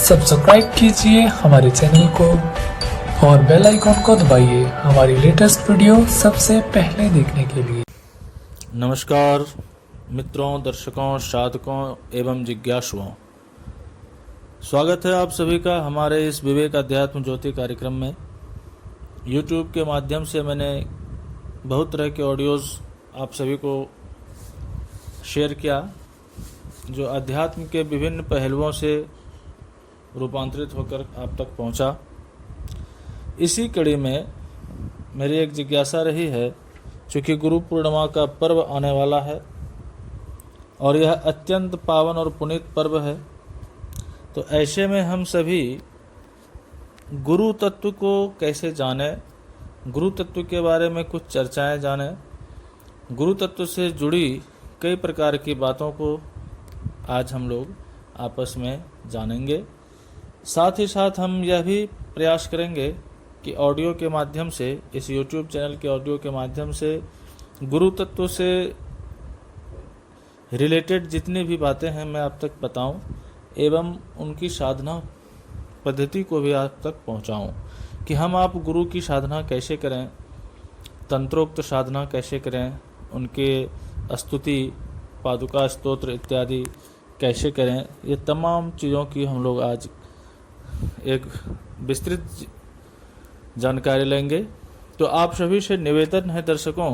Subscribe कीजिए हमारे channel को और बेल आइकॉन को दबाइए हमारी लेटेस्ट वीडियो सबसे पहले देखने के लिए। नमस्कार मित्रों, दर्शकों, साधकों एवं जिज्ञासुओं, स्वागत है आप सभी का हमारे इस विवेक अध्यात्म ज्योति कार्यक्रम में। YouTube के माध्यम से मैंने बहुत तरह के ऑडियोज़ आप सभी को शेयर किया जो अध्यात्म के विभिन्न पहलुओं से रूपांतरित होकर आप तक पहुंचा। इसी कड़ी में मेरी एक जिज्ञासा रही है, चूँकि गुरु पूर्णिमा का पर्व आने वाला है और यह अत्यंत पावन और पुनीत पर्व है, तो ऐसे में हम सभी गुरु तत्व को कैसे जानें, गुरु तत्व के बारे में कुछ चर्चाएं जानें, गुरु तत्व से जुड़ी कई प्रकार की बातों को आज हम लोग आपस में जानेंगे। साथ ही साथ हम यह भी प्रयास करेंगे कि ऑडियो के माध्यम से, इस YouTube चैनल के ऑडियो के माध्यम से गुरु तत्व से रिलेटेड जितनी भी बातें हैं मैं आप तक बताऊं एवं उनकी साधना पद्धति को भी आप तक पहुंचाऊं कि हम आप गुरु की साधना कैसे करें, तंत्रोक्त साधना कैसे करें, उनके स्तुति, पादुका स्तोत्र इत्यादि कैसे करें। ये तमाम चीज़ों की हम लोग आज एक विस्तृत जानकारी लेंगे। तो आप सभी से निवेदन है दर्शकों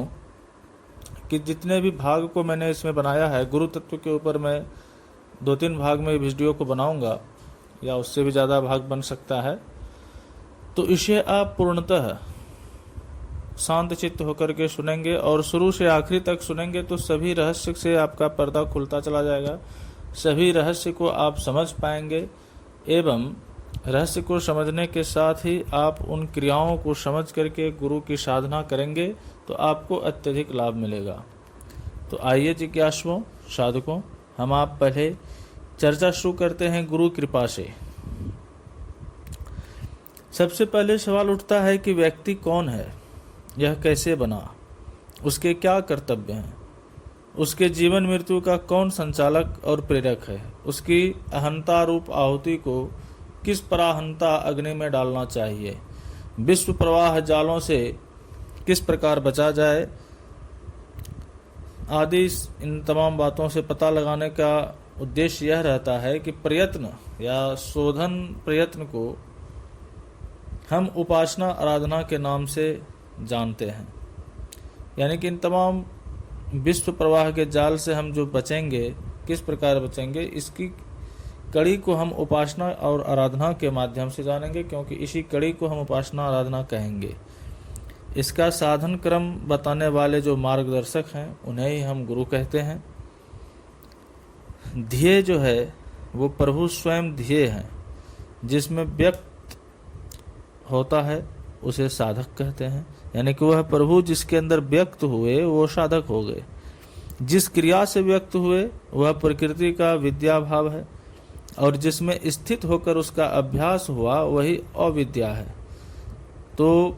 कि जितने भी भाग को मैंने इसमें बनाया है गुरु तत्व के ऊपर, मैं 2-3 भाग में वीडियो को बनाऊंगा या उससे भी ज़्यादा भाग बन सकता है, तो इसे आप पूर्णतः शांत चित्त होकर के सुनेंगे और शुरू से आखिरी तक सुनेंगे तो सभी रहस्य से आपका पर्दा खुलता चला जाएगा, सभी रहस्य को आप समझ पाएंगे एवं रहस्य को समझने के साथ ही आप उन क्रियाओं को समझ करके गुरु की साधना करेंगे तो आपको अत्यधिक लाभ मिलेगा। तो आइए जिज्ञासुओं, साधकों, हम आप पहले चर्चा शुरू करते हैं गुरु कृपा से। सबसे पहले सवाल उठता है कि व्यक्ति कौन है, यह कैसे बना, उसके क्या कर्तव्य हैं, उसके जीवन मृत्यु का कौन संचालक और प्रेरक है, उसकी अहंता रूप आहुति को किस पराहंता अग्नि में डालना चाहिए, विश्व प्रवाह जालों से किस प्रकार बचा जाए आदि इन तमाम बातों से पता लगाने का उद्देश्य यह रहता है कि प्रयत्न या शोधन प्रयत्न को हम उपासना आराधना के नाम से जानते हैं। यानी कि इन तमाम विश्व प्रवाह के जाल से हम जो बचेंगे, किस प्रकार बचेंगे, इसकी कड़ी को हम उपासना और आराधना के माध्यम से जानेंगे, क्योंकि इसी कड़ी को हम उपासना आराधना कहेंगे। इसका साधन क्रम बताने वाले जो मार्गदर्शक हैं उन्हें ही हम गुरु कहते हैं। ध्येय जो है वो प्रभु स्वयं ध्येय हैं, जिसमें व्यक्त होता है उसे साधक कहते हैं। यानी कि वह प्रभु जिसके अंदर व्यक्त हुए वो साधक हो गए। जिस क्रिया से व्यक्त हुए वह प्रकृति का विद्या भाव है और जिसमें स्थित होकर उसका अभ्यास हुआ वही अविद्या है। तो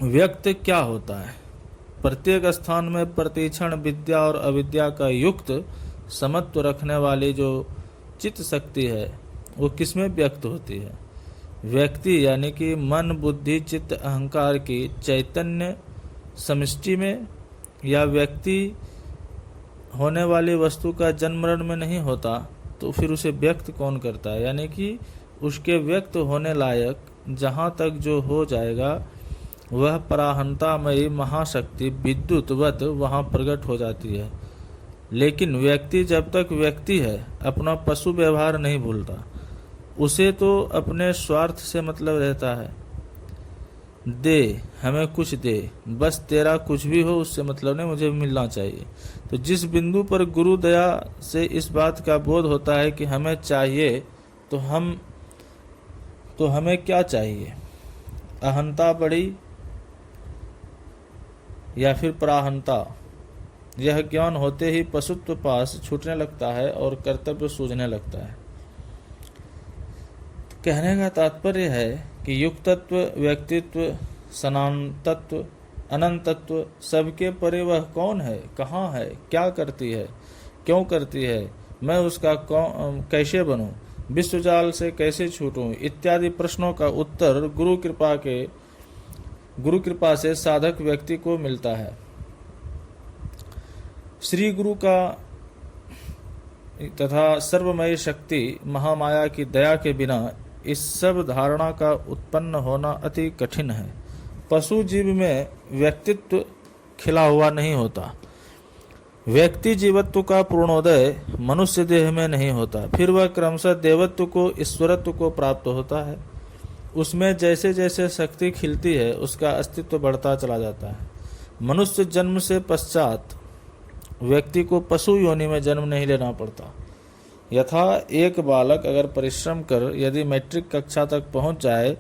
व्यक्त क्या होता है? प्रत्येक स्थान में प्रतिक्षण विद्या और अविद्या का युक्त समत्व रखने वाली जो चित्त शक्ति है वो किसमें व्यक्त होती है? व्यक्ति यानी कि मन, बुद्धि, चित्त, अहंकार की चैतन्य समष्टि में, या व्यक्ति होने वाली वस्तु का जन्म मरण में नहीं होता, तो फिर उसे व्यक्त कौन करता है? यानी कि उसके व्यक्त होने लायक जहाँ तक जो हो जाएगा वह पराहंतामयी महाशक्ति विद्युतवत वहाँ प्रकट हो जाती है। लेकिन व्यक्ति जब तक व्यक्ति है अपना पशु व्यवहार नहीं भूलता, उसे तो अपने स्वार्थ से मतलब रहता है। दे, हमें कुछ दे, बस तेरा कुछ भी हो उससे मतलब नहीं, मुझे मिलना चाहिए। तो जिस बिंदु पर गुरु दया से इस बात का बोध होता है कि हमें चाहिए, तो हमें क्या चाहिए? अहंता बड़ी या फिर पराहंता, यह ज्ञान होते ही पशुत्व पास छूटने लगता है और कर्तव्य सूझने लगता है। कहने का तात्पर्य है कि युक्त तत्व, व्यक्तित्व, सनातत्व, अनंत तत्व, सबके परे वह कौन है, कहाँ है, क्या करती है, क्यों करती है, मैं उसका कैसे बनूं, विश्वजाल से कैसे छूटूं इत्यादि प्रश्नों का उत्तर गुरु कृपा से साधक व्यक्ति को मिलता है। श्री गुरु का तथा सर्वमय शक्ति महामाया की दया के बिना इस सब धारणा का उत्पन्न होना अति कठिन है। पशु जीव में व्यक्तित्व खिला हुआ नहीं होता। व्यक्ति जीवत्व का पूर्णोदय मनुष्य देह में नहीं होता, फिर वह क्रमशः देवत्व को ईश्वरत्व को प्राप्त होता है। उसमें जैसे जैसे शक्ति खिलती है उसका अस्तित्व बढ़ता चला जाता है। मनुष्य जन्म से पश्चात व्यक्ति को पशु योनि में जन्म नहीं लेना पड़ता। यथा एक बालक अगर परिश्रम कर यदि मैट्रिक कक्षा तक पहुंच जाए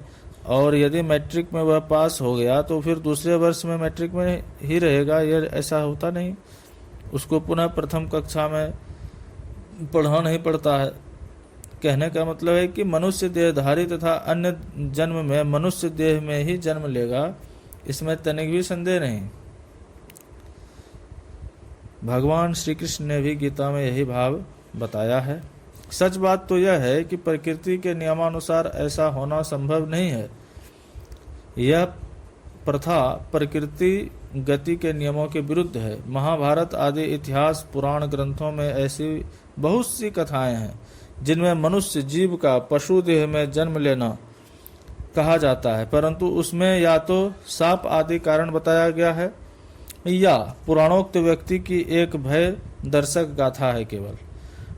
और यदि मैट्रिक में वह पास हो गया तो फिर दूसरे वर्ष में मैट्रिक में ही रहेगा, यह ऐसा होता नहीं। उसको पुनः प्रथम कक्षा में पढ़ना नहीं पड़ता है। कहने का मतलब है कि मनुष्य देहधारी तथा अन्य जन्म में मनुष्य देह में ही जन्म लेगा, इसमें तनिक भी संदेह नहीं। भगवान श्री कृष्ण ने भी गीता में यही भाव बताया है। सच बात तो यह है कि प्रकृति के नियमानुसार ऐसा होना संभव नहीं है। यह प्रथा प्रकृति गति के नियमों के विरुद्ध है। महाभारत आदि इतिहास पुराण ग्रंथों में ऐसी बहुत सी कथाएं हैं जिनमें मनुष्य जीव का पशु देह में जन्म लेना कहा जाता है, परंतु उसमें या तो साप आदि कारण बताया गया है या पुराणोक्त व्यक्ति की एक भय दर्शक गाथा है। केवल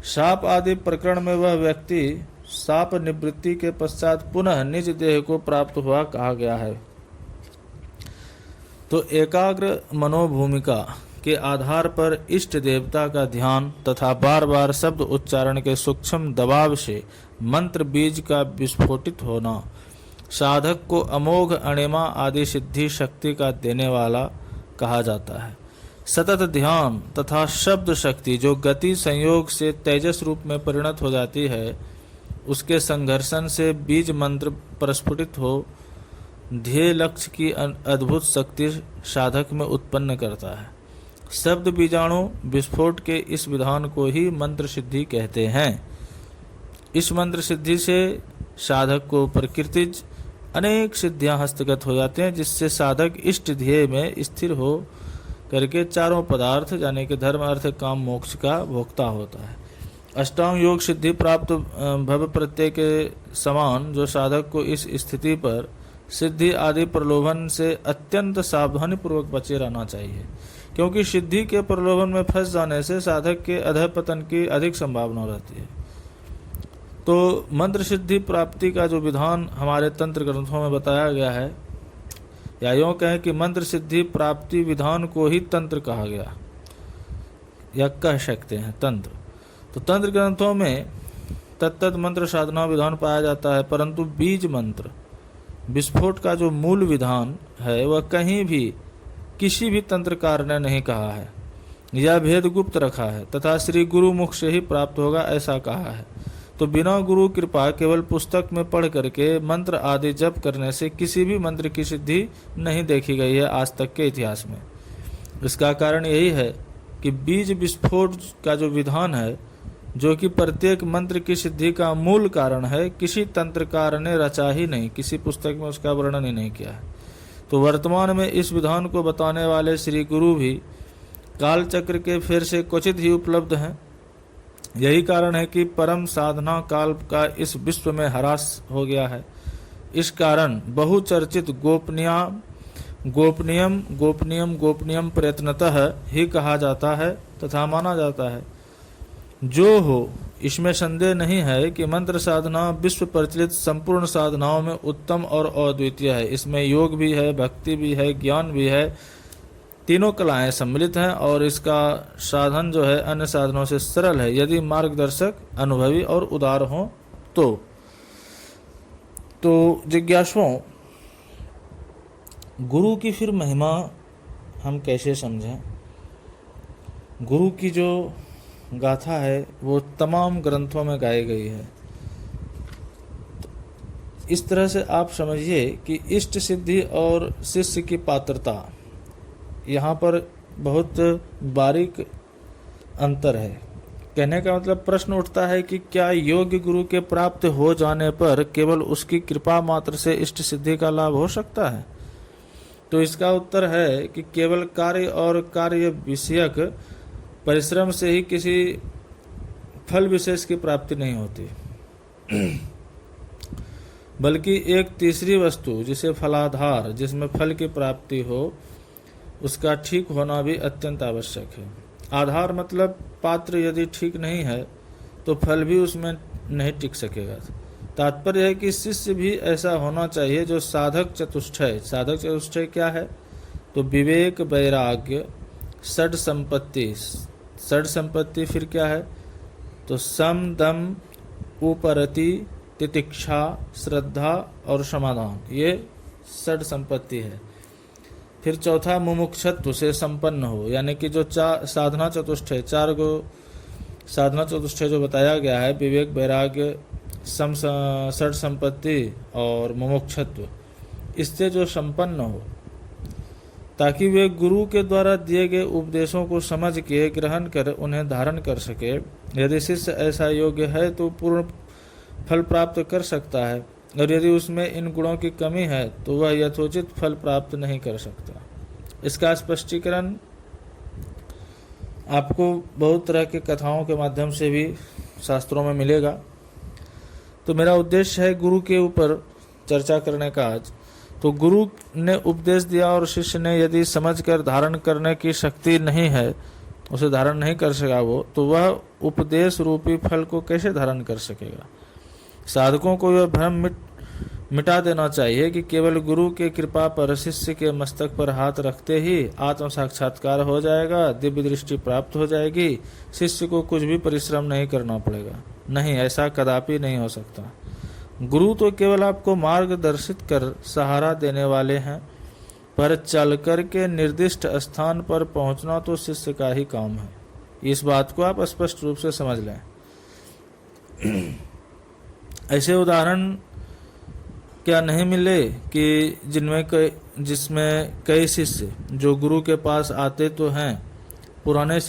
साप आदि प्रकरण में वह व्यक्ति साप निवृत्ति के पश्चात पुनः निज देह को प्राप्त हुआ कहा गया है। तो एकाग्र मनोभूमिका के आधार पर इष्ट देवता का ध्यान तथा बार बार शब्द उच्चारण के सूक्ष्म दबाव से मंत्र बीज का विस्फोटित होना साधक को अमोघ अणिमा आदि सिद्धि शक्ति का देने वाला कहा जाता है। सतत ध्यान तथा शब्द शक्ति जो गति संयोग से तेजस रूप में परिणत हो जाती है, उसके संघर्षण से बीज मंत्र प्रस्फुटित हो ध्येय लक्ष्य की अद्भुत शक्ति साधक में उत्पन्न करता है। शब्द बीजाणु विस्फोट के इस विधान को ही मंत्र सिद्धि कहते हैं। इस मंत्र सिद्धि से साधक को प्रकृतिज अनेक सिद्धियां हस्तगत हो जाते हैं, जिससे साधक इष्ट ध्येय में स्थिर हो करके चारों पदार्थ यानी कि धर्म अर्थ काम मोक्ष का भोक्ता होता है। अष्टांग योग सिद्धि प्राप्त भव प्रत्यय के समान जो साधक को इस स्थिति पर सिद्धि आदि प्रलोभन से अत्यंत सावधानी पूर्वक बचे रहना चाहिए, क्योंकि सिद्धि के प्रलोभन में फंस जाने से साधक के अधःपतन की अधिक संभावना रहती है। तो मंत्र सिद्धि प्राप्ति का जो विधान हमारे तंत्र ग्रंथों में बताया गया है, या यूँ कहें कि मंत्र सिद्धि प्राप्ति विधान को ही तंत्र कहा गया, या कह सकते हैं तंत्र। तो तंत्र ग्रंथों में तत्त मंत्र साधना विधान पाया जाता है, परंतु बीज मंत्र विस्फोट का जो मूल विधान है वह कहीं भी किसी भी तंत्रकार ने नहीं कहा है। यह भेद गुप्त रखा है तथा श्री गुरु मुख से ही प्राप्त होगा ऐसा कहा है। तो बिना गुरु कृपा केवल पुस्तक में पढ़ करके मंत्र आदि जप करने से किसी भी मंत्र की सिद्धि नहीं देखी गई है आज तक के इतिहास में। इसका कारण यही है कि बीज विस्फोट का जो विधान है, जो कि प्रत्येक मंत्र की सिद्धि का मूल कारण है, किसी तंत्रकार ने रचा ही नहीं, किसी पुस्तक में उसका वर्णन ही नहीं किया है। तो वर्तमान में इस विधान को बताने वाले श्री गुरु भी काल चक्र के फेर से क्वचित ही उपलब्ध हैं। यही कारण है कि परम साधना काल का इस विश्व में ह्रास हो गया है। इस कारण बहुचर्चित गोपनीयम प्रयत्नतः ही कहा जाता है तथा माना जाता है। जो हो, इसमें संदेह नहीं है कि मंत्र साधना विश्व प्रचलित संपूर्ण साधनाओं में उत्तम और अद्वितीय है। इसमें योग भी है, भक्ति भी है, ज्ञान भी है, तीनों कलाएं सम्मिलित हैं और इसका साधन जो है अन्य साधनों से सरल है यदि मार्गदर्शक अनुभवी और उदार हो तो जिज्ञासुओं, गुरु की फिर महिमा हम कैसे समझें? गुरु की जो गाथा है वो तमाम ग्रंथों में गाई गई है। इस तरह से आप समझिए कि इष्ट सिद्धि और शिष्य की पात्रता, यहाँ पर बहुत बारीक अंतर है। कहने का मतलब प्रश्न उठता है कि क्या योग्य गुरु के प्राप्त हो जाने पर केवल उसकी कृपा मात्र से इष्ट सिद्धि का लाभ हो सकता है? तो इसका उत्तर है कि केवल कार्य और कार्य विषयक परिश्रम से ही किसी फल विशेष की प्राप्ति नहीं होती, बल्कि एक तीसरी वस्तु जिसे फलाधार, जिसमें फल की प्राप्ति हो, उसका ठीक होना भी अत्यंत आवश्यक है। आधार मतलब पात्र यदि ठीक नहीं है तो फल भी उसमें नहीं टिक सकेगा। तात्पर्य है कि शिष्य भी ऐसा होना चाहिए जो साधक चतुष्टय। साधक चतुष्टय क्या है? तो विवेक, वैराग्य, षड संपत्ति। षड संपत्ति फिर क्या है? तो सम, दम, उपरति, तितिक्षा, श्रद्धा और समाधान, ये षड संपत्ति है। फिर चौथा मुमुक्षत्व से संपन्न हो, यानी कि जो साधना चतुष्टय, 4 गो साधना चतुष्टय जो बताया गया है, विवेक, वैराग्य, षड संपत्ति और मुमुक्षत्व, इससे जो संपन्न हो, ताकि वे गुरु के द्वारा दिए गए उपदेशों को समझ के ग्रहण कर उन्हें धारण कर सके। यदि शिष्य ऐसा योग्य है तो पूर्ण फल प्राप्त कर सकता है, और यदि उसमें इन गुणों की कमी है तो वह यथोचित फल प्राप्त नहीं कर सकता। इसका स्पष्टीकरण आपको बहुत तरह की कथाओं के माध्यम से भी शास्त्रों में मिलेगा। तो मेरा उद्देश्य है गुरु के ऊपर चर्चा करने का आज। तो गुरु ने उपदेश दिया और शिष्य ने यदि समझकर धारण करने की शक्ति नहीं है, उसे धारण नहीं कर सका वो, तो वह उपदेश रूपी फल को कैसे धारण कर सकेगा? साधकों को यह भ्रम मिटा देना चाहिए कि केवल गुरु के कृपा पर शिष्य के मस्तक पर हाथ रखते ही आत्म साक्षात्कार हो जाएगा, दिव्य दृष्टि प्राप्त हो जाएगी, शिष्य को कुछ भी परिश्रम नहीं करना पड़ेगा। नहीं, ऐसा कदापि नहीं हो सकता। गुरु तो केवल आपको मार्गदर्शित कर सहारा देने वाले हैं, पर चलकर के निर्दिष्ट स्थान पर पहुंचना तो शिष्य का ही काम है। इस बात को आप स्पष्ट रूप से समझ लें। ऐसे उदाहरण क्या नहीं मिले कि जिसमें कई शिष्य जो गुरु के पास आते तो हैं, पुराने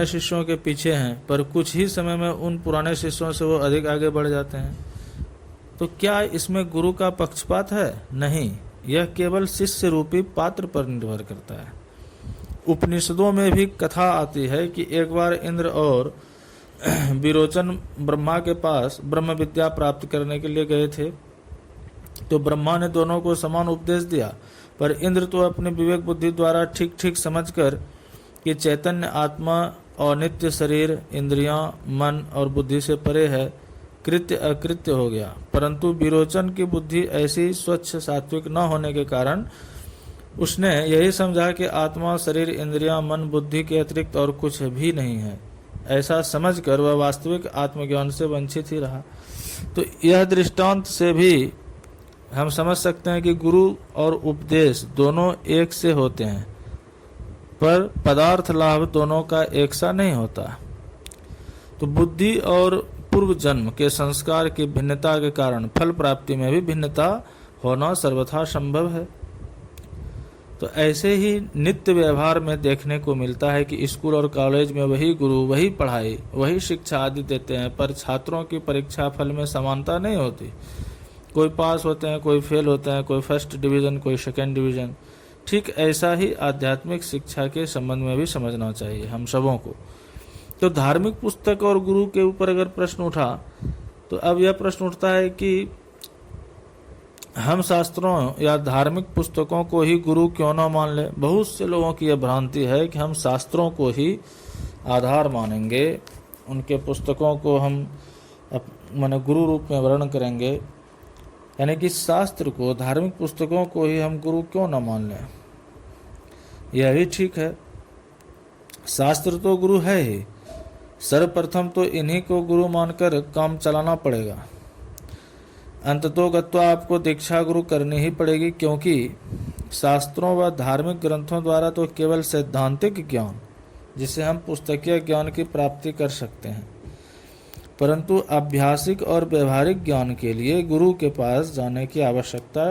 शिष्यों के पीछे हैं, पर कुछ ही समय में उन पुराने शिष्यों से वो अधिक आगे बढ़ जाते हैं। तो क्या इसमें गुरु का पक्षपात है? नहीं, यह केवल शिष्य रूपी पात्र पर निर्भर करता है। उपनिषदों में भी कथा आती है कि एक बार इंद्र और विरोचन ब्रह्मा के पास ब्रह्म विद्या प्राप्त करने के लिए गए थे। तो ब्रह्मा ने दोनों को समान उपदेश दिया, पर इंद्र तो अपने विवेक बुद्धि द्वारा ठीक ठीक समझकर कि चैतन्य आत्मा और नित्य शरीर, इंद्रियां, मन और बुद्धि से परे है, कृत्य अकृत्य हो गया। परंतु विरोचन की बुद्धि ऐसी स्वच्छ सात्विक न होने के कारण उसने यही समझा कि आत्मा, शरीर, इंद्रियां, मन, बुद्धि के अतिरिक्त और कुछ भी नहीं है। ऐसा समझकर वह वास्तविक आत्मज्ञान से वंचित ही रहा। तो यह दृष्टांत से भी हम समझ सकते हैं कि गुरु और उपदेश दोनों एक से होते हैं, पर पदार्थ लाभ दोनों का एक सा नहीं होता। तो बुद्धि और पूर्व जन्म के संस्कार की भिन्नता के कारण फल प्राप्ति में भी भिन्नता होना सर्वथा संभव है। तो ऐसे ही नित्य व्यवहार में देखने को मिलता है कि स्कूल और कॉलेज में वही गुरु, वही पढ़ाई, वही शिक्षा आदि देते हैं, पर छात्रों की परीक्षा फल में समानता नहीं होती। कोई पास होते हैं, कोई फेल होते हैं, कोई फर्स्ट डिवीज़न, कोई सेकेंड डिवीज़न। ठीक ऐसा ही आध्यात्मिक शिक्षा के संबंध में भी समझना चाहिए हम सबों को। तो धार्मिक पुस्तक और गुरु के ऊपर अगर प्रश्न उठा, तो अब यह प्रश्न उठता है कि हम शास्त्रों या धार्मिक पुस्तकों को ही गुरु क्यों ना मान ले। बहुत से लोगों की यह भ्रांति है कि हम शास्त्रों को ही आधार मानेंगे, उनके पुस्तकों को हम माने गुरु रूप में वर्णन करेंगे, यानी कि शास्त्र को, धार्मिक पुस्तकों को ही हम गुरु क्यों ना मान लें। यह भी ठीक है, शास्त्र तो गुरु है ही, सर्वप्रथम तो इन्हीं को गुरु मानकर काम चलाना पड़ेगा। अंततोगत्वा आपको दीक्षा गुरु करनी ही पड़ेगी, क्योंकि शास्त्रों व धार्मिक ग्रंथों द्वारा तो केवल सैद्धांतिक ज्ञान, जिसे हम पुस्तकीय ज्ञान की प्राप्ति कर सकते हैं, परंतु आध्यात्मिक और व्यवहारिक ज्ञान के लिए गुरु के पास जाने की आवश्यकता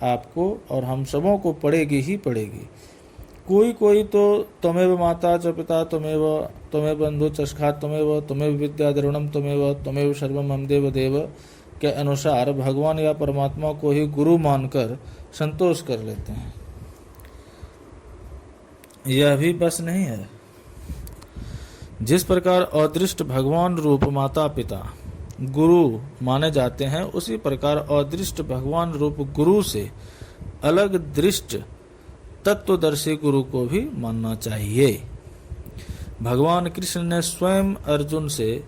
आपको और हम सबों को पड़ेगी ही पड़ेगी। कोई कोई तो त्वमेव माता च पिता त्वमेव बंधु च सखा त्वमेव विद्या द्रविणम त्वमेव सर्वम मम देव देव के अनुसार भगवान या परमात्मा को ही गुरु मानकर संतोष कर लेते हैं। यह भी बस नहीं है। जिस प्रकार अदृष्ट भगवान रूप माता पिता गुरु माने जाते हैं, उसी प्रकार अदृष्ट भगवान रूप गुरु से अलग दृष्ट तत्वदर्शी गुरु को भी मानना चाहिए। भगवान कृष्ण ने स्वयं अर्जुन से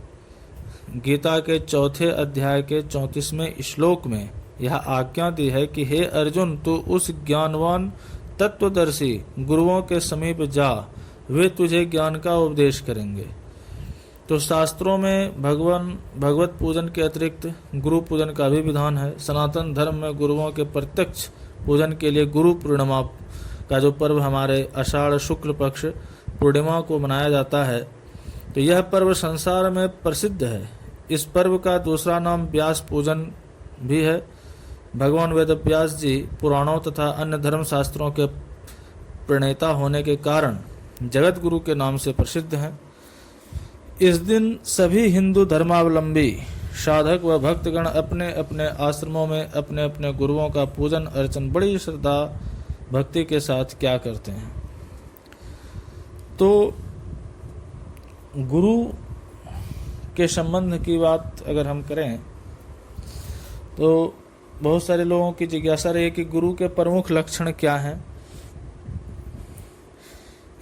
गीता के 4 अध्याय के 34वें श्लोक में यह आज्ञा दी है कि हे अर्जुन, तू उस ज्ञानवान तत्वदर्शी गुरुओं के समीप जा, वे तुझे ज्ञान का उपदेश करेंगे। तो शास्त्रों में भगवत पूजन के अतिरिक्त गुरु पूजन का भी विधान है। सनातन धर्म में गुरुओं के प्रत्यक्ष पूजन के लिए गुरु पूर्णिमा का जो पर्व हमारे आषाढ़ शुक्ल पक्ष पूर्णिमा को मनाया जाता है, तो यह पर्व संसार में प्रसिद्ध है। इस पर्व का दूसरा नाम व्यास पूजन भी है। भगवान वेद व्यास जी पुराणों तथा अन्य धर्म शास्त्रों के प्रणेता होने के कारण जगत गुरु के नाम से प्रसिद्ध हैं। इस दिन सभी हिंदू धर्मावलंबी साधक व भक्तगण अपने अपने आश्रमों में अपने अपने गुरुओं का पूजन अर्चन बड़ी श्रद्धा भक्ति के साथ क्या करते हैं। तो गुरु के संबंध की बात अगर हम करें तो बहुत सारे लोगों की जिज्ञासा रही कि गुरु के प्रमुख लक्षण क्या हैं।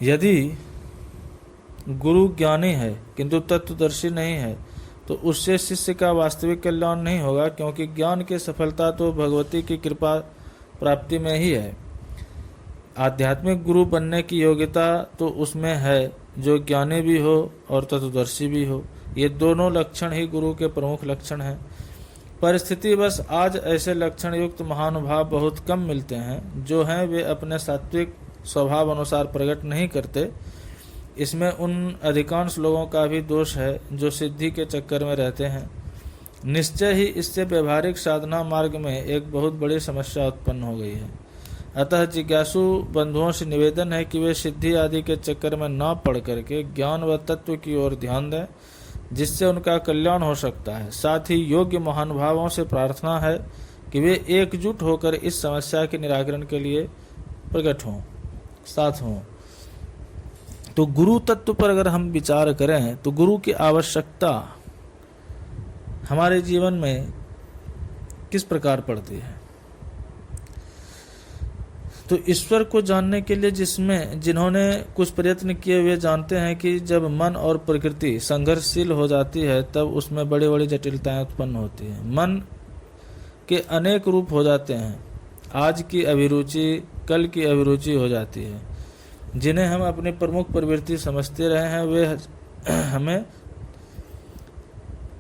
यदि गुरु ज्ञानी है किंतु तत्वदर्शी नहीं है, तो उससे शिष्य का वास्तविक कल्याण नहीं होगा, क्योंकि ज्ञान की सफलता तो भगवती की कृपा प्राप्ति में ही है। आध्यात्मिक गुरु बनने की योग्यता तो उसमें है जो ज्ञानी भी हो और तत्वदर्शी भी हो। ये दोनों लक्षण ही गुरु के प्रमुख लक्षण हैं। परिस्थिति बस आज ऐसे लक्षण युक्त महानुभाव बहुत कम मिलते हैं। जो हैं वे अपने सात्विक स्वभाव अनुसार प्रकट नहीं करते। इसमें उन अधिकांश लोगों का भी दोष है जो सिद्धि के चक्कर में रहते हैं। निश्चय ही इससे व्यवहारिक साधना मार्ग में एक बहुत बड़ी समस्या उत्पन्न हो गई है। अतः जिज्ञासु बंधुओं से निवेदन है कि वे सिद्धि आदि के चक्कर में न पड़ करके ज्ञान व तत्व की ओर ध्यान दें, जिससे उनका कल्याण हो सकता है। साथ ही योग्य महानुभावों से प्रार्थना है कि वे एकजुट होकर इस समस्या के निराकरण के लिए प्रकट हों, साथ हों। तो गुरु तत्व पर अगर हम विचार करें तो गुरु की आवश्यकता हमारे जीवन में किस प्रकार पड़ती है। तो ईश्वर को जानने के लिए जिन्होंने कुछ प्रयत्न किए वे जानते हैं कि जब मन और प्रकृति संघर्षशील हो जाती है तब उसमें बड़ी बड़ी जटिलताएं उत्पन्न होती हैं। मन के अनेक रूप हो जाते हैं। आज की अभिरुचि कल की अभिरुचि हो जाती है। जिन्हें हम अपनी प्रमुख प्रवृत्ति समझते रहे हैं वे हमें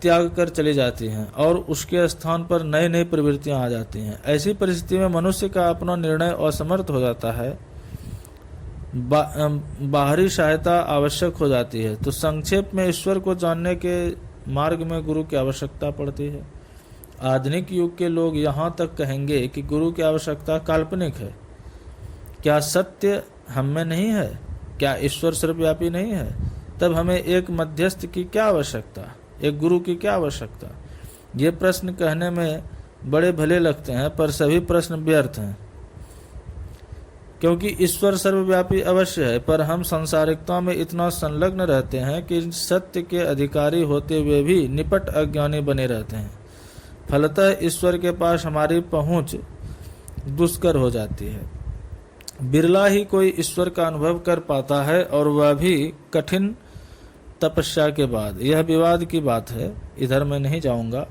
त्याग कर चली जाती हैं और उसके स्थान पर नई नई प्रवृत्तियां आ जाती हैं। ऐसी परिस्थिति में मनुष्य का अपना निर्णय असमर्थ हो जाता है। बाहरी सहायता आवश्यक हो जाती है। तो संक्षेप में ईश्वर को जानने के मार्ग में गुरु की आवश्यकता पड़ती है। आधुनिक युग के लोग यहाँ तक कहेंगे कि गुरु की आवश्यकता काल्पनिक है। क्या सत्य हम में नहीं है? क्या ईश्वर सर्वव्यापी नहीं है? तब हमें एक मध्यस्थ की क्या आवश्यकता, एक गुरु की क्या आवश्यकता? ये प्रश्न कहने में बड़े भले लगते हैं, पर सभी प्रश्न व्यर्थ हैं, क्योंकि ईश्वर सर्वव्यापी अवश्य है, पर हम सांसारिकता में इतना संलग्न रहते हैं कि सत्य के अधिकारी होते हुए भी निपट अज्ञानी बने रहते हैं। फलतः ईश्वर के पास हमारी पहुंच दुष्कर हो जाती है। बिरला ही कोई ईश्वर का अनुभव कर पाता है, और वह भी कठिन तपस्या के बाद। यह विवाद की बात है, इधर मैं नहीं जाऊंगा।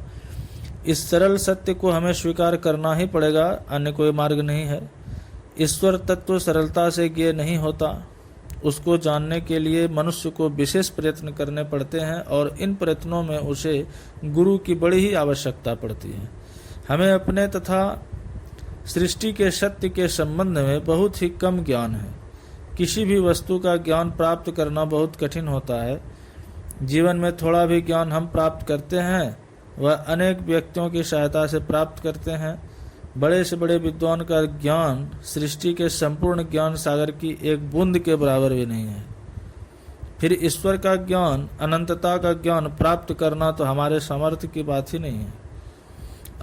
इस सरल सत्य को हमें स्वीकार करना ही पड़ेगा, अन्य कोई मार्ग नहीं है। ईश्वर तत्व सरलता से ज्ञेय नहीं होता। उसको जानने के लिए मनुष्य को विशेष प्रयत्न करने पड़ते हैं, और इन प्रयत्नों में उसे गुरु की बड़ी ही आवश्यकता पड़ती है। हमें अपने तथा सृष्टि के सत्य के संबंध में बहुत ही कम ज्ञान है। किसी भी वस्तु का ज्ञान प्राप्त करना बहुत कठिन होता है। जीवन में थोड़ा भी ज्ञान हम प्राप्त करते हैं वह अनेक व्यक्तियों की सहायता से प्राप्त करते हैं। बड़े से बड़े विद्वान का ज्ञान सृष्टि के संपूर्ण ज्ञान सागर की एक बूंद के बराबर भी नहीं है। फिर ईश्वर का ज्ञान, अनंतता का ज्ञान प्राप्त करना तो हमारे सामर्थ्य की बात ही नहीं है।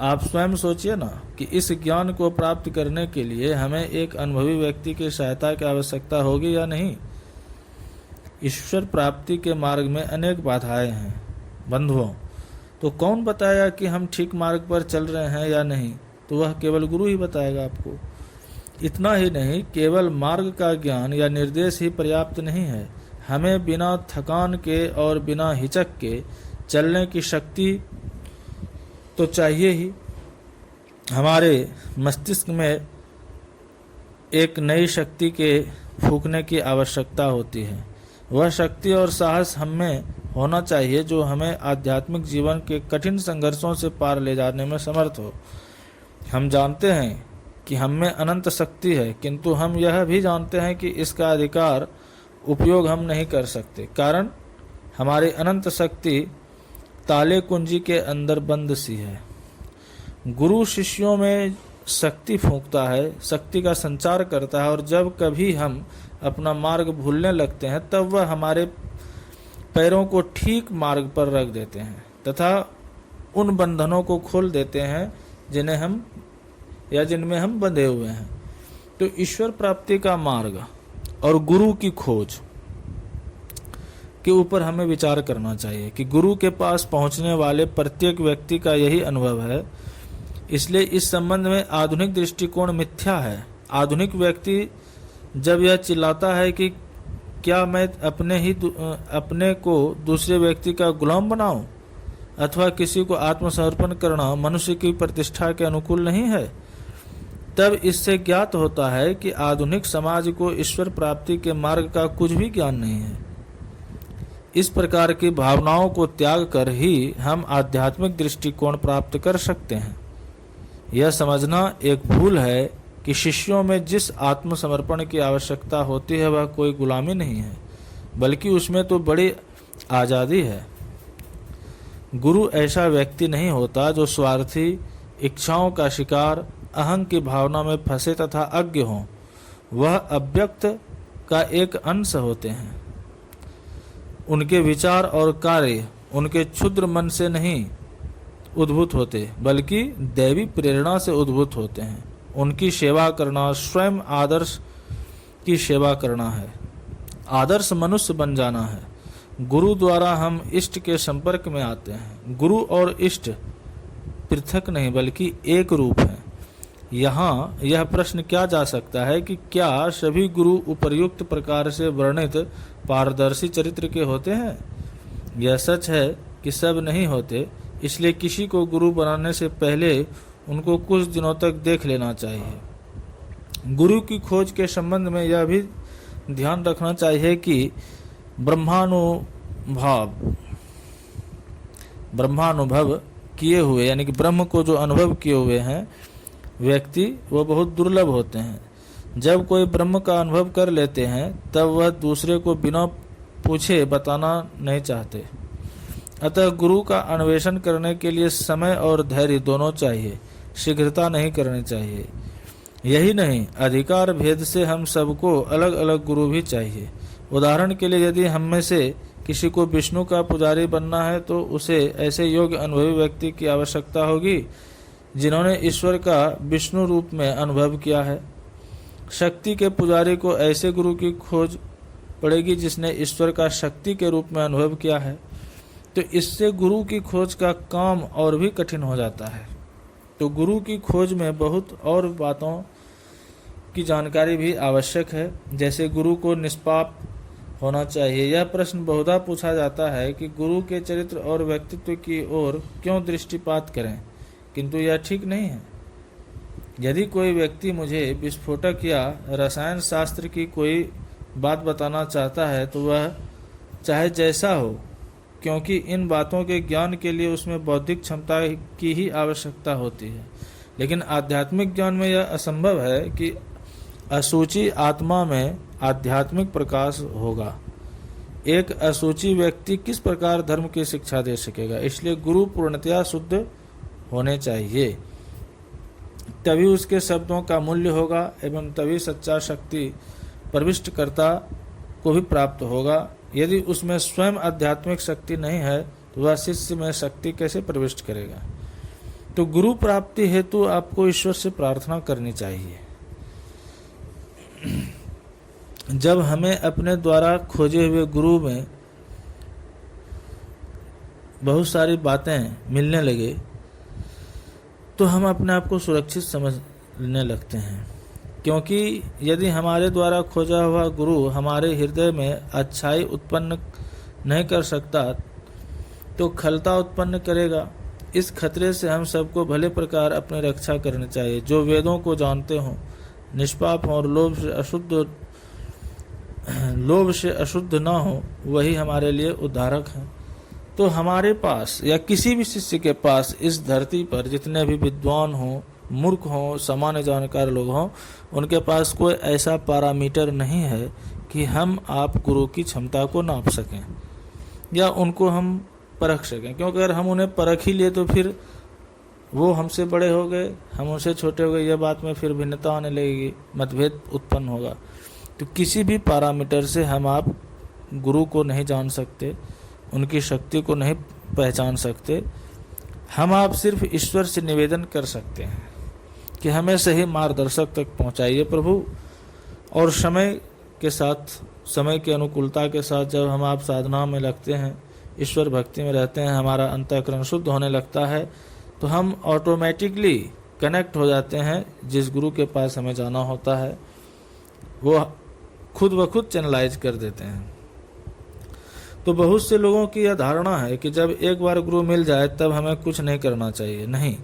आप स्वयं सोचिए ना कि इस ज्ञान को प्राप्त करने के लिए हमें एक अनुभवी व्यक्ति की सहायता की आवश्यकता होगी या नहीं। ईश्वर प्राप्ति के मार्ग में अनेक बाधाएं हैं बंधुओं, तो कौन बताएगा कि हम ठीक मार्ग पर चल रहे हैं या नहीं? तो वह केवल गुरु ही बताएगा आपको। इतना ही नहीं, केवल मार्ग का ज्ञान या निर्देश ही पर्याप्त नहीं है। हमें बिना थकान के और बिना हिचक के चलने की शक्ति तो चाहिए ही। हमारे मस्तिष्क में एक नई शक्ति के फूंकने की आवश्यकता होती है। वह शक्ति और साहस हमें होना चाहिए जो हमें आध्यात्मिक जीवन के कठिन संघर्षों से पार ले जाने में समर्थ हो। हम जानते हैं कि हम में अनंत शक्ति है, किंतु हम यह भी जानते हैं कि इसका अधिकार उपयोग हम नहीं कर सकते, कारण हमारी अनंत शक्ति ताले कुंजी के अंदर बंद सी है। गुरु शिष्यों में शक्ति फूंकता है, शक्ति का संचार करता है, और जब कभी हम अपना मार्ग भूलने लगते हैं तब वह हमारे पैरों को ठीक मार्ग पर रख देते हैं तथा उन बंधनों को खोल देते हैं जिनमें हम बंधे हुए हैं। तो ईश्वर प्राप्ति का मार्ग और गुरु की खोज के ऊपर हमें विचार करना चाहिए कि गुरु के पास पहुंचने वाले प्रत्येक व्यक्ति का यही अनुभव है। इसलिए इस संबंध में आधुनिक दृष्टिकोण मिथ्या है। आधुनिक व्यक्ति जब यह चिल्लाता है कि क्या मैं अपने को दूसरे व्यक्ति का गुलाम बनाऊं अथवा किसी को आत्मसमर्पण करना मनुष्य की प्रतिष्ठा के अनुकूल नहीं है, तब इससे ज्ञात होता है कि आधुनिक समाज को ईश्वर प्राप्ति के मार्ग का कुछ भी ज्ञान नहीं है। इस प्रकार की भावनाओं को त्याग कर ही हम आध्यात्मिक दृष्टिकोण प्राप्त कर सकते हैं। यह समझना एक भूल है कि शिष्यों में जिस आत्मसमर्पण की आवश्यकता होती है वह कोई गुलामी नहीं है, बल्कि उसमें तो बड़ी आज़ादी है। गुरु ऐसा व्यक्ति नहीं होता जो स्वार्थी, इच्छाओं का शिकार, अहं की भावना में फंसे तथा अज्ञ हों। वह अव्यक्त का एक अंश होते हैं। उनके विचार और कार्य उनके क्षुद्र मन से नहीं उद्भूत होते, बल्कि दैवी प्रेरणा से उद्भूत होते हैं। उनकी सेवा करना स्वयं आदर्श की सेवा करना है, आदर्श मनुष्य बन जाना है। गुरु द्वारा हम इष्ट के संपर्क में आते हैं। गुरु और इष्ट पृथक नहीं बल्कि एक रूप है। यहाँ यह प्रश्न किया जा सकता है कि क्या सभी गुरु उपर्युक्त प्रकार से वर्णित पारदर्शी चरित्र के होते हैं? यह सच है कि सब नहीं होते, इसलिए किसी को गुरु बनाने से पहले उनको कुछ दिनों तक देख लेना चाहिए। गुरु की खोज के संबंध में यह भी ध्यान रखना चाहिए कि ब्रह्मानुभव किए हुए यानी कि ब्रह्म को जो अनुभव किए हुए हैं व्यक्ति वो बहुत दुर्लभ होते हैं। जब कोई ब्रह्म का अनुभव कर लेते हैं तब वह दूसरे को बिना पूछे बताना नहीं चाहते। अतः गुरु का अन्वेषण करने के लिए समय और धैर्य दोनों चाहिए, शीघ्रता नहीं करनी चाहिए। यही नहीं, अधिकार भेद से हम सबको अलग अलग गुरु भी चाहिए। उदाहरण के लिए यदि हम में से किसी को विष्णु का पुजारी बनना है तो उसे ऐसे योग्य अनुभवी व्यक्ति की आवश्यकता होगी जिन्होंने ईश्वर का विष्णु रूप में अनुभव किया है। शक्ति के पुजारी को ऐसे गुरु की खोज पड़ेगी जिसने ईश्वर का शक्ति के रूप में अनुभव किया है। तो इससे गुरु की खोज का काम और भी कठिन हो जाता है। तो गुरु की खोज में बहुत और बातों की जानकारी भी आवश्यक है, जैसे गुरु को निष्पाप होना चाहिए। यह प्रश्न बहुधा पूछा जाता है कि गुरु के चरित्र और व्यक्तित्व की ओर क्यों दृष्टिपात करें, किंतु यह ठीक नहीं है। यदि कोई व्यक्ति मुझे विस्फोटक या रसायन शास्त्र की कोई बात बताना चाहता है तो वह चाहे जैसा हो, क्योंकि इन बातों के ज्ञान के लिए उसमें बौद्धिक क्षमता की ही आवश्यकता होती है। लेकिन आध्यात्मिक ज्ञान में यह असंभव है कि असूची आत्मा में आध्यात्मिक प्रकाश होगा। एक असूची व्यक्ति किस प्रकार धर्म की शिक्षा दे सकेगा? इसलिए गुरु पूर्णतया शुद्ध होने चाहिए। तभी उसके शब्दों का मूल्य होगा एवं तभी सच्चा शक्ति प्रविष्टकर्ता को भी प्राप्त होगा। यदि उसमें स्वयं आध्यात्मिक शक्ति नहीं है तो वह शिष्य में शक्ति कैसे प्रविष्ट करेगा। तो गुरु प्राप्ति हेतु आपको ईश्वर से प्रार्थना करनी चाहिए। जब हमें अपने द्वारा खोजे हुए गुरु में बहुत सारी बातें मिलने लगे तो हम अपने आप को सुरक्षित समझने लगते हैं, क्योंकि यदि हमारे द्वारा खोजा हुआ गुरु हमारे हृदय में अच्छाई उत्पन्न नहीं कर सकता तो खलता उत्पन्न करेगा। इस खतरे से हम सबको भले प्रकार अपनी रक्षा करनी चाहिए। जो वेदों को जानते हों, निष्पाप हों और लोभ से अशुद्ध न हो, वही हमारे लिए उद्धारक हैं। तो हमारे पास या किसी भी शिष्य के पास इस धरती पर जितने भी विद्वान हों, मूर्ख हों, सामान्य जानकार लोग हों, उनके पास कोई ऐसा पैरामीटर नहीं है कि हम आप गुरु की क्षमता को नाप सकें या उनको हम परख सकें। क्योंकि अगर हम उन्हें परख ही लिए तो फिर वो हमसे बड़े हो गए, हम उनसे छोटे हो गए, यह बात में फिर भिन्नता आने लगेगी, मतभेद उत्पन्न होगा। तो किसी भी पैरामीटर से हम आप गुरु को नहीं जान सकते, उनकी शक्ति को नहीं पहचान सकते। हम आप सिर्फ ईश्वर से निवेदन कर सकते हैं कि हमें सही मार्गदर्शक तक पहुंचाइए प्रभु। और समय के साथ, समय की अनुकूलता के साथ जब हम आप साधना में लगते हैं, ईश्वर भक्ति में रहते हैं, हमारा अंतःकरण शुद्ध होने लगता है, तो हम ऑटोमेटिकली कनेक्ट हो जाते हैं। जिस गुरु के पास हमें जाना होता है वो खुद ब खुद चैनलाइज कर देते हैं। तो बहुत से लोगों की यह धारणा है कि जब एक बार गुरु मिल जाए तब हमें कुछ नहीं करना चाहिए। नहीं,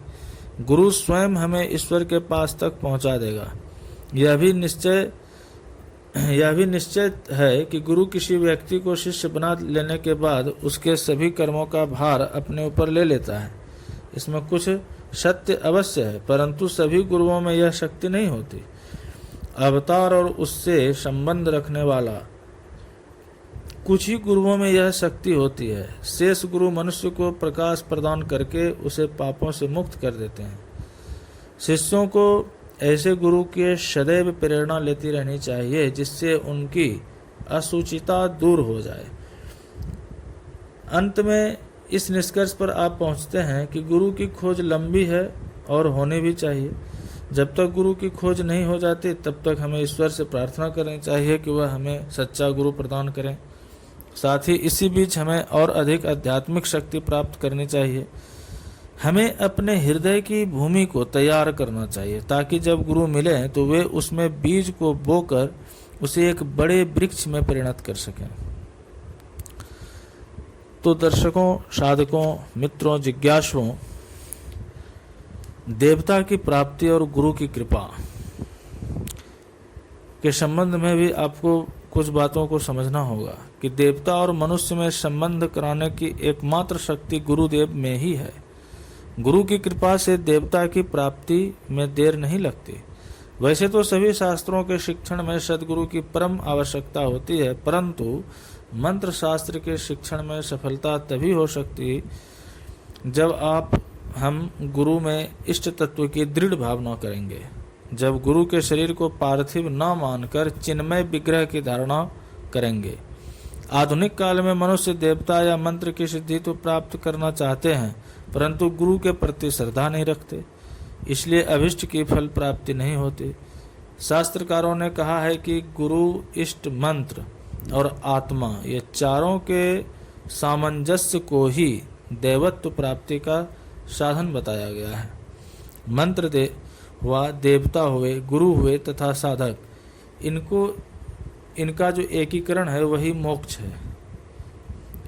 गुरु स्वयं हमें ईश्वर के पास तक पहुंचा देगा। यह भी निश्चय है कि गुरु किसी व्यक्ति को शिष्य बना लेने के बाद उसके सभी कर्मों का भार अपने ऊपर ले लेता है। इसमें कुछ सत्य अवश्य है, परंतु सभी गुरुओं में यह शक्ति नहीं होती। अवतार और उससे संबंध रखने वाला कुछ ही गुरुओं में यह शक्ति होती है। शेष गुरु मनुष्य को प्रकाश प्रदान करके उसे पापों से मुक्त कर देते हैं। शिष्यों को ऐसे गुरु की सदैव प्रेरणा लेती रहनी चाहिए जिससे उनकी असुचिता दूर हो जाए। अंत में इस निष्कर्ष पर आप पहुंचते हैं कि गुरु की खोज लंबी है और होनी भी चाहिए। जब तक गुरु की खोज नहीं हो जाती तब तक हमें ईश्वर से प्रार्थना करनी चाहिए कि वह हमें सच्चा गुरु प्रदान करें। साथ ही इसी बीच हमें और अधिक आध्यात्मिक शक्ति प्राप्त करनी चाहिए। हमें अपने हृदय की भूमि को तैयार करना चाहिए ताकि जब गुरु मिले तो वे उसमें बीज को बोकर उसे एक बड़े वृक्ष में परिणत कर सकें। तो दर्शकों, साधकों, मित्रों, जिज्ञासुओं, देवता की प्राप्ति और गुरु की कृपा के संबंध में भी आपको कुछ बातों को समझना होगा कि देवता और मनुष्य में संबंध कराने की एकमात्र शक्ति गुरुदेव में ही है। गुरु की कृपा से देवता की प्राप्ति में देर नहीं लगती। वैसे तो सभी शास्त्रों के शिक्षण में सद्गुरु की परम आवश्यकता होती है, परंतु मंत्र शास्त्र के शिक्षण में सफलता तभी हो सकती जब हम गुरु में इष्ट तत्व की दृढ़ भावना करेंगे। जब गुरु के शरीर को पार्थिव न मानकर चिन्मय विग्रह की धारणा करेंगे। आधुनिक काल में मनुष्य देवता या मंत्र की सिद्धि तो प्राप्त करना चाहते हैं, परंतु गुरु के प्रति श्रद्धा नहीं रखते, इसलिए अभिष्ट की फल प्राप्ति नहीं होती। शास्त्रकारों ने कहा है कि गुरु, इष्ट, मंत्र और आत्मा, ये चारों के सामंजस्य को ही देवत्व प्राप्ति का साधन बताया गया है। मंत्र देवता हुए, गुरु हुए तथा साधक, इनका जो एकीकरण है वही मोक्ष है।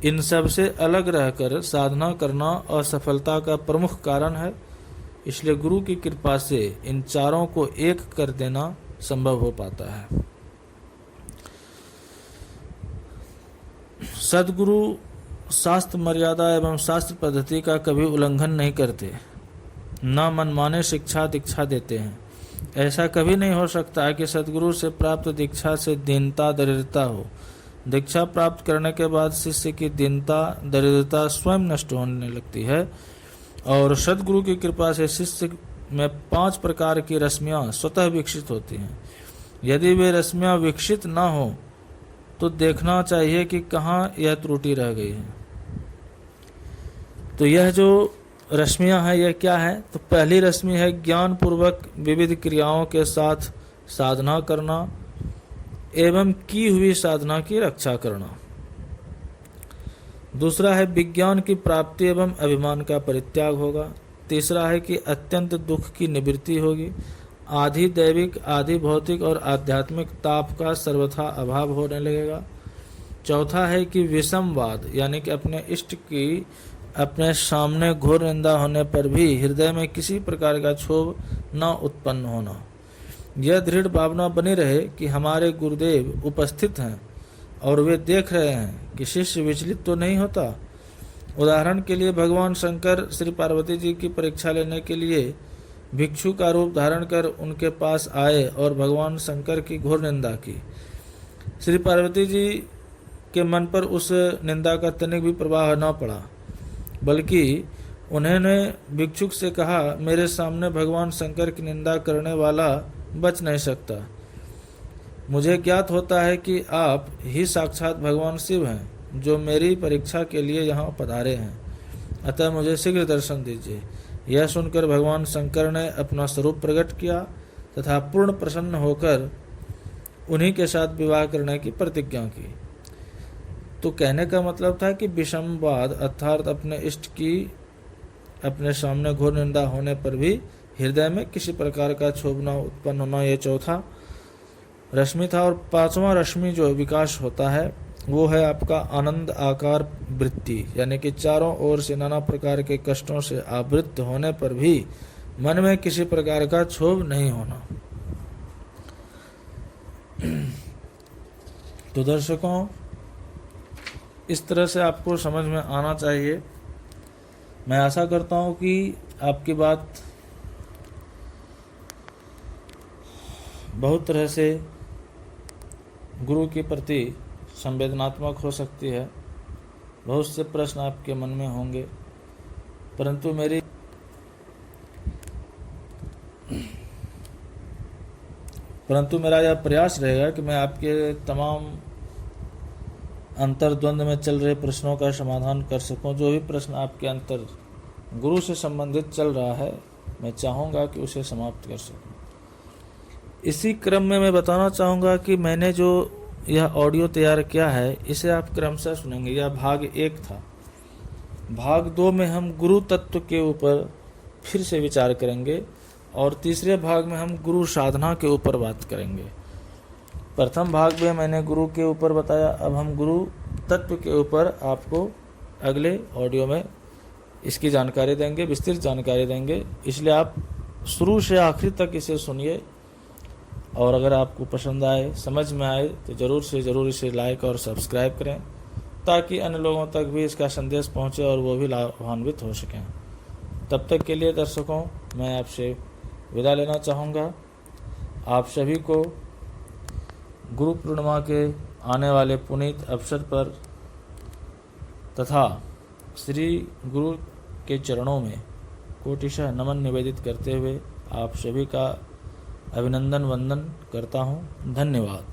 इन सब से अलग रहकर साधना करना असफलता का प्रमुख कारण है। इसलिए गुरु की कृपा से इन चारों को एक कर देना संभव हो पाता है। सद्गुरु शास्त्र मर्यादा एवं शास्त्र पद्धति का कभी उल्लंघन नहीं करते, न मनमाने शिक्षा दीक्षा देते हैं। ऐसा कभी नहीं हो सकता कि सद्गुरु से प्राप्त दीक्षा से दीनता दरिद्रता हो। दीक्षा प्राप्त करने के बाद शिष्य की दीनता दरिद्रता स्वयं नष्ट होने लगती है और सद्गुरु की कृपा से शिष्य में 5 प्रकार की रश्मियां स्वतः विकसित होती हैं। यदि वे रश्मियां विकसित ना हो तो देखना चाहिए कि कहाँ यह त्रुटि रह गई है। तो यह जो रश्मियां हैं यह क्या है? तो पहली रश्मि है ज्ञान पूर्वक विविध क्रियाओं के साथ साधना करना एवं की हुई साधना की रक्षा करना। दूसरा है विज्ञान की प्राप्ति एवं अभिमान का परित्याग होगा। तीसरा है कि अत्यंत दुख की निवृत्ति होगी। आधि दैविक, आधि भौतिक और आध्यात्मिक ताप का सर्वथा अभाव होने लगेगा। चौथा है कि विषमवाद यानी कि अपने इष्ट की अपने सामने घोर निंदा होने पर भी हृदय में किसी प्रकार का क्षोभ न उत्पन्न होना। यह दृढ़ भावना बनी रहे कि हमारे गुरुदेव उपस्थित हैं और वे देख रहे हैं कि शिष्य विचलित तो नहीं होता। उदाहरण के लिए भगवान शंकर श्री पार्वती जी की परीक्षा लेने के लिए भिक्षु का रूप धारण कर उनके पास आए और भगवान शंकर की घोर निंदा की। श्री पार्वती जी के मन पर उस निंदा का तनिक भी प्रभाव न पड़ा, बल्कि उन्होंने भिक्षुक से कहा, मेरे सामने भगवान शंकर की निंदा करने वाला बच नहीं सकता। मुझे ज्ञात होता है कि आप ही साक्षात भगवान शिव हैं जो मेरी परीक्षा के लिए यहाँ पधारे हैं, अतः मुझे शीघ्र दर्शन दीजिए। यह सुनकर भगवान शंकर ने अपना स्वरूप प्रकट किया तथा पूर्ण प्रसन्न होकर उन्हीं के साथ विवाह करने की प्रतिज्ञा की। तो कहने का मतलब था कि विषमवाद अर्थात अपने इष्ट की अपने सामने घोर निंदा होने पर भी हृदय में किसी प्रकार का क्षोभ न उत्पन्न होना, यह चौथा रश्मि था। और 5वां रश्मि जो विकास होता है वो है आपका आनंद आकार वृत्ति, यानी कि चारों ओर से नाना प्रकार के कष्टों से आवृत होने पर भी मन में किसी प्रकार का क्षोभ नहीं होना। तो दर्शकों, इस तरह से आपको समझ में आना चाहिए। मैं आशा करता हूँ कि आपकी बात बहुत तरह से गुरु के प्रति संवेदनात्मक हो सकती है। बहुत से प्रश्न आपके मन में होंगे, परंतु मेरा यह प्रयास रहेगा कि मैं आपके तमाम अंतर्द्वंद में चल रहे प्रश्नों का समाधान कर सकूं। जो भी प्रश्न आपके अंतर गुरु से संबंधित चल रहा है, मैं चाहूँगा कि उसे समाप्त कर सकूं। इसी क्रम में मैं बताना चाहूँगा कि मैंने जो यह ऑडियो तैयार किया है इसे आप क्रमशः सुनेंगे। यह भाग 1 था। भाग 2 में हम गुरु तत्व के ऊपर फिर से विचार करेंगे और तीसरे भाग में हम गुरु साधना के ऊपर बात करेंगे। प्रथम भाग में मैंने गुरु के ऊपर बताया, अब हम गुरु तत्व के ऊपर आपको अगले ऑडियो में इसकी जानकारी देंगे, विस्तृत जानकारी देंगे। इसलिए आप शुरू से आखिर तक इसे सुनिए और अगर आपको पसंद आए, समझ में आए तो ज़रूर से ज़रूर इसे लाइक और सब्सक्राइब करें ताकि अन्य लोगों तक भी इसका संदेश पहुंचे और वो भी लाभान्वित हो सकें। तब तक के लिए दर्शकों, मैं आपसे विदा लेना चाहूँगा। आप सभी को गुरु पूर्णिमा के आने वाले पुनीत अवसर पर तथा श्री गुरु के चरणों में कोटिशः नमन निवेदित करते हुए आप सभी का अभिनंदन वंदन करता हूँ। धन्यवाद।